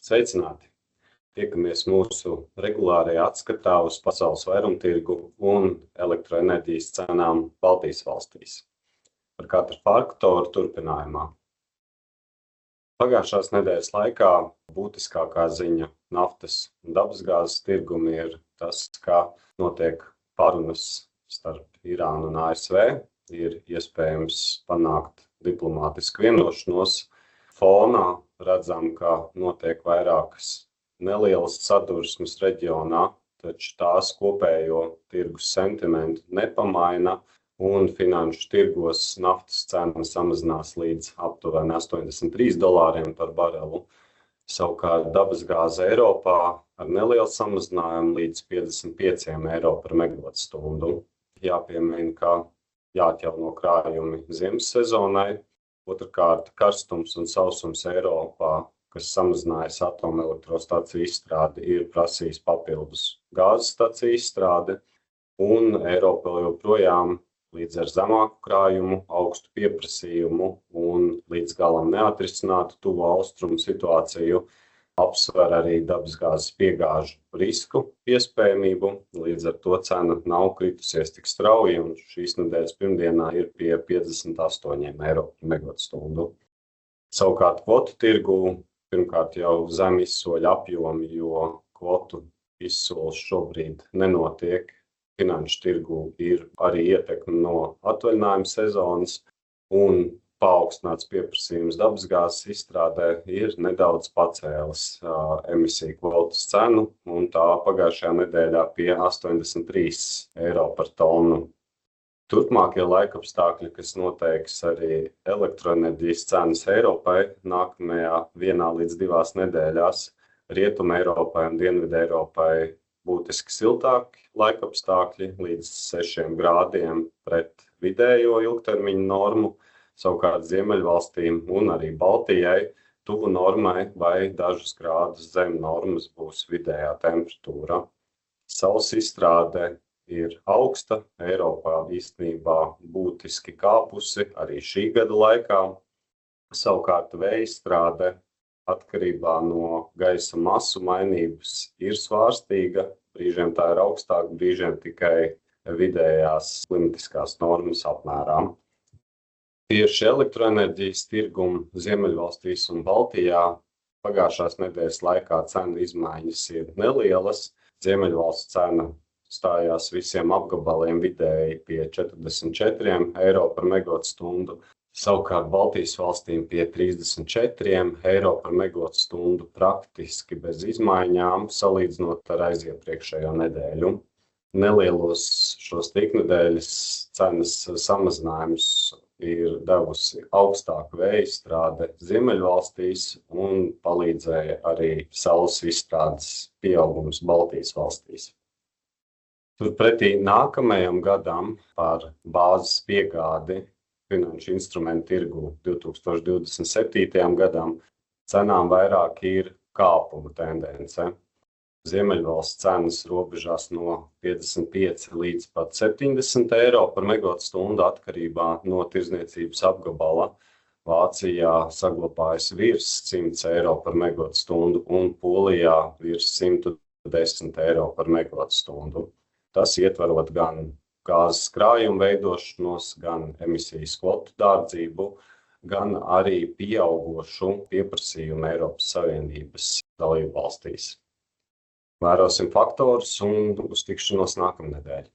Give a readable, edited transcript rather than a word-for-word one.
Sveicināti! Tiekamies mūsu regulārajā atskatā uz pasaules vairumtirgu un elektroenerģijas cenām Baltijas valstīs. Par katru faktoru turpinājumā. Pagājušās nedēļas laikā būtiskākā ziņa naftas un dabasgāzes tirgumi ir tas, kā notiek parunas starp Irānu un ASV. Ir iespējams panākt diplomātisku vienošanos. Fonā redzam, ka notiek vairākas nelielas sadursmes reģionā, taču tās kopējo tirgus sentimentu nepamaina, un finanšu tirgos naftas cena samazinās līdz aptuveni $83 par barelu. Savukārt dabasgāze Eiropā ar nelielu samazinājumu līdz €55 par megavatstundu. Jāpiemina, ka jāatjauno krājumi ziemas sezonai. Otrkārt, karstums un sausums Eiropā, kas samazinājas atomelektrostaciju izstrādi, ir prasījis papildus gāzes staciju izstrādi, un Eiropa joprojām līdz ar zemāku krājumu, augstu pieprasījumu un līdz galam neatrisinātu tuvo austrumu situāciju apsver arī dabasgāzes piegāžu risku iespējamību. Līdz ar to cena nav kritusies tik strauji, un šīs nedēļas pirmdienā ir pie €58 par megavatstundu. Savukārt kvotu tirgū pirmkārt jau zem izsoļu apjomi, jo kvotu izsoles šobrīd nenotiek. Finanšu tirgū ir arī ietekme no atvaļinājuma sezonas, un paaugstināts pieprasījums dabasgāzes izstrādē ir nedaudz pacēlis emisiju kvotas cenu, un tā pagājušajā nedēļā pie €83 par tonu. Turpmākie laikapstākļi, kas noteiks arī elektroenerģijas cenas Eiropai nākamajā 1 līdz 2 nedēļās, Rietuma Eiropai un Dienvidu Eiropai būtiski siltāki laikapstākļi līdz 6 grādiem pret vidējo ilgtermiņa normu. Savukārt Ziemeļvalstīm un arī Baltijai tuvu normai vai dažus grādus zem normas būs vidējā temperatūra. Saules izstrāde ir augsta, Eiropā īstenībā būtiski kāpusi arī šī gada laikā. Savukārt vēja izstrāde atkarībā no gaisa masu mainības ir svārstīga. Brīžiem tā ir augstāka, brīžiem tikai vidējās klimatiskās normas apmērā. Tieši elektroenerģijas tirgumu Ziemeļvalstīs un Baltijā pagājušās nedēļas laikā cenu izmaiņas ir nelielas. Ziemeļvalsts cena stājās visiem apgabaliem vidēji pie €44 par megavatstundu, savukārt Baltijas valstīm pie €34 par megavatstundu praktiski bez izmaiņām, salīdzinot ar aiziepriekšējo nedēļu. Nelielos šos tiknedēļas cenas samazinājums ir devusi augstāka vēja izstrāde Ziemeļvalstīs un palīdzēja arī saules izstrādes pieaugums Baltijas valstīs. Turpretī nākamajam gadam par bāzes piegādi finanšu instrumentu tirgū 2027. gadam cenām vairāk ir kāpuma tendence. Ziemeļvalsts cenas robežās no €55 līdz pat €70 par megavatstundu atkarībā no tirdzniecības apgabala. Vācijā saglabājas virs €100 par megavatstundu un Polijā virs €110 par megavatstundu. Tas ietverot gan gāzes krājumu veidošanos, gan emisijas kvotu dārdzību, gan arī pieaugošu pieprasījumu Eiropas Savienības dalībvalstīs. Vērosim faktorus un uz tikšanos nākamnedēļ.